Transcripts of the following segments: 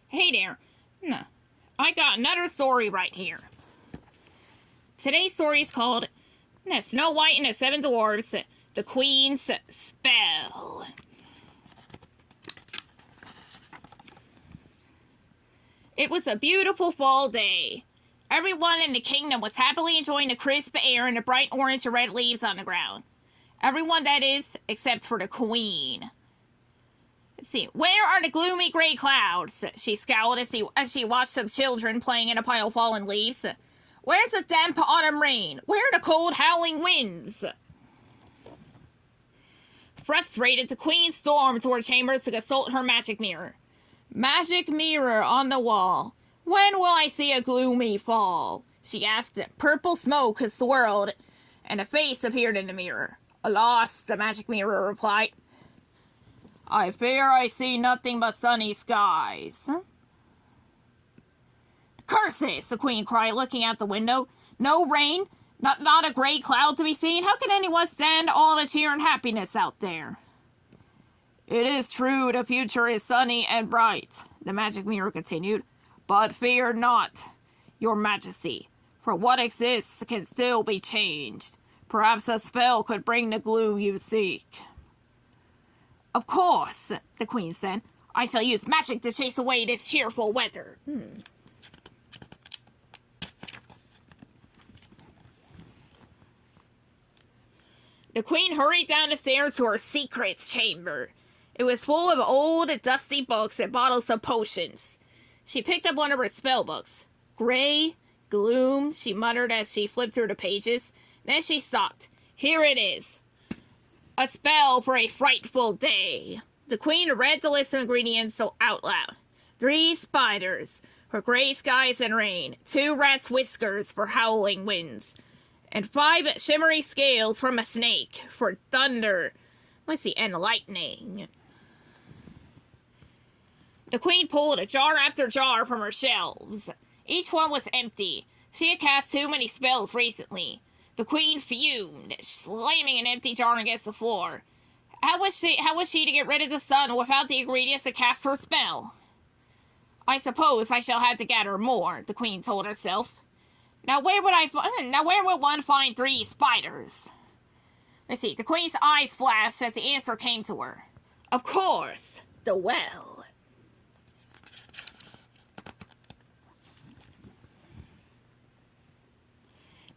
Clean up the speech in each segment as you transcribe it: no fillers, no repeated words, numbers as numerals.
Hey there. No, I got another story right here. Today's story is called Snow White and the Seven Dwarves, the Queen's Spell. It was a beautiful fall day. Everyone in the kingdom was happily enjoying the crisp air and the bright orange and red leaves on the ground. Everyone, that is, except for the Queen. Let's see. Where are the gloomy gray clouds? She scowled as she watched the children playing in a pile of fallen leaves. Where's the damp autumn rain? Where are the cold howling winds? Frustrated, the Queen stormed to her chambers to consult her magic mirror. Magic mirror on the wall. When will I see a gloomy fall? She asked. Purple smoke swirled, and a face appeared in the mirror. Alas, the magic mirror replied. I fear I see nothing but sunny skies. Curses, the Queen cried, looking out the window. No rain, not a gray cloud to be seen. How can anyone stand all the cheer and happiness out there? It is true, the future is sunny and bright, the magic mirror continued. But fear not, your majesty, for what exists can still be changed. Perhaps a spell could bring the gloom you seek. Of course, the Queen said. I shall use magic to chase away this cheerful weather. The Queen hurried down the stairs to her secret chamber. It was full of old, dusty books and bottles of potions. She picked up one of her spell books. Gray, gloom, she muttered as she flipped through the pages. Then she stopped. Here it is. A spell for a frightful day. The Queen read the list of ingredients out loud. 3 spiders for gray skies and rain. 2 rat's whiskers for howling winds. And 5 shimmery scales from a snake for thunder. And lightning. The Queen pulled a jar after jar from her shelves. Each one was empty. She had cast too many spells recently. The Queen fumed, slamming an empty jar against the floor. How was she to get rid of the sun without the ingredients to cast her spell? I suppose I shall have to gather more, the Queen told herself. Now where would one find 3 spiders? Let's see, the Queen's eyes flashed as the answer came to her. Of course, the well.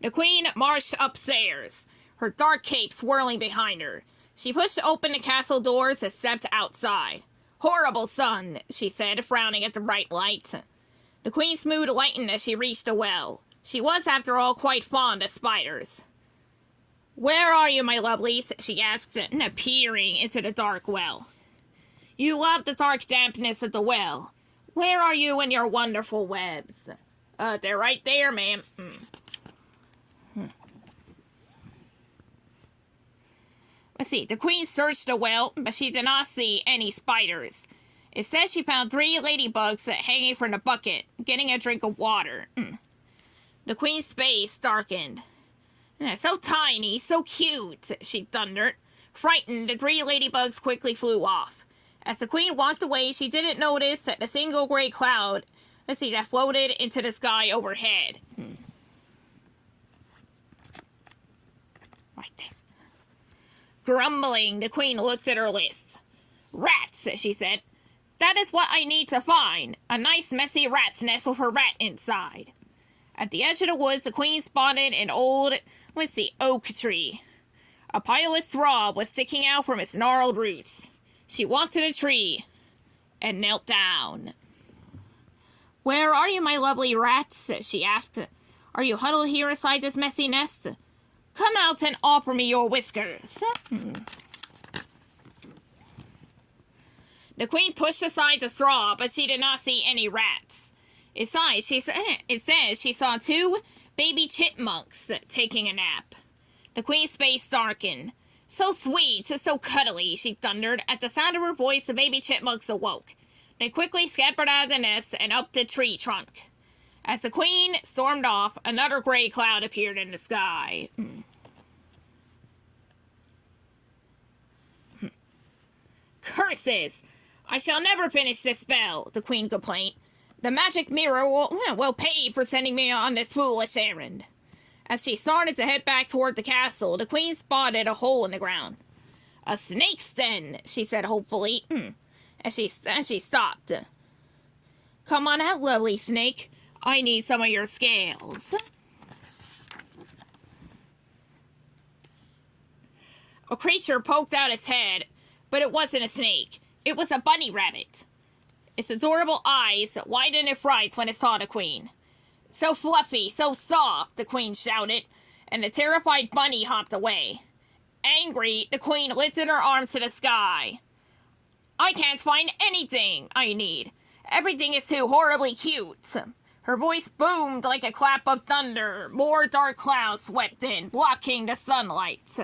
The Queen marched upstairs, her dark cape swirling behind her. She pushed open the castle doors and stepped outside. Horrible sun, she said, frowning at the bright light. The Queen's mood lightened as she reached the well. She was, after all, quite fond of spiders. Where are you, my lovelies? She asked, peering into the dark well. You love the dark dampness of the well. Where are you in your wonderful webs? They're right there, ma'am. Let's see, the Queen searched the well, but she did not see any spiders. It says she found 3 ladybugs hanging from the bucket, getting a drink of water. The Queen's face darkened. So tiny, so cute, she thundered. Frightened, the 3 ladybugs quickly flew off. As the Queen walked away, she didn't notice that the single gray cloud, that floated into the sky overhead. Right there. Grumbling, the Queen looked at her list. Rats, she said. That is what I need to find. A nice messy rat's nest with a rat inside. At the edge of the woods, the Queen spotted an old, oak tree. A pileless throb was sticking out from its gnarled roots. She walked to the tree and knelt down. Where are you, my lovely rats? She asked. Are you huddled here inside this messy nest? Come out and offer me your whiskers. The Queen pushed aside the straw, but she did not see any rats. It says she saw 2 baby chipmunks taking a nap. The Queen's face darkened. So sweet, so cuddly, she thundered. At the sound of her voice, the baby chipmunks awoke. They quickly scampered out of the nest and up the tree trunk. As the Queen stormed off, another gray cloud appeared in the sky. Curses! I shall never finish this spell, the queen complained. The magic mirror will pay for sending me on this foolish errand. As she started to head back toward the castle, the queen spotted a hole in the ground. A snake's den, she said hopefully, as she stopped. Come on out, lovely snake. I need some of your scales. A creature poked out its head, but it wasn't a snake. It was a bunny rabbit. Its adorable eyes widened in fright when it saw the queen. So fluffy, so soft, the queen shouted, and the terrified bunny hopped away. Angry, the queen lifted her arms to the sky. I can't find anything I need. Everything is too horribly cute. Her voice boomed like a clap of thunder. More dark clouds swept in, blocking the sunlight.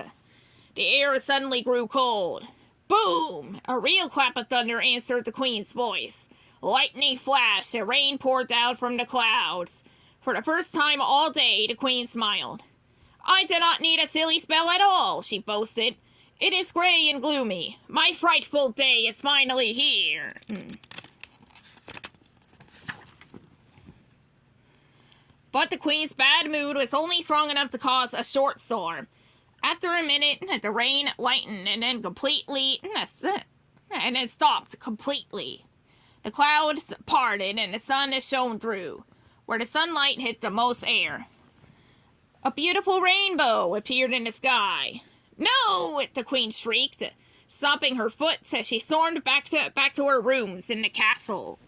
The air suddenly grew cold. Boom! A real clap of thunder answered the queen's voice. Lightning flashed and rain poured down from the clouds. For the first time all day, the queen smiled. I do not need a silly spell at all, she boasted. It is gray and gloomy. My frightful day is finally here. But the queen's bad mood was only strong enough to cause a short storm. After a minute, the rain lightened and then stopped completely. The clouds parted and the sun shone through, where the sunlight hit the most air. A beautiful rainbow appeared in the sky. No! The queen shrieked, stomping her foot as she stormed back to her rooms in the castle.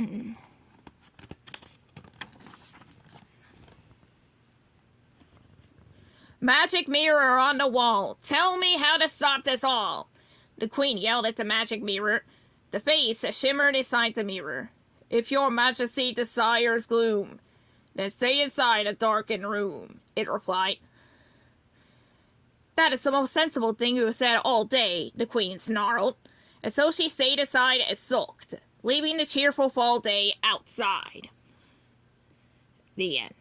Magic mirror on the wall. Tell me how to stop this all. The queen yelled at the magic mirror. The face shimmered inside the mirror. If your majesty desires gloom, then stay inside a darkened room, it replied. That is the most sensible thing you have said all day, the queen snarled. And so she stayed inside and sulked, leaving the cheerful fall day outside. The end.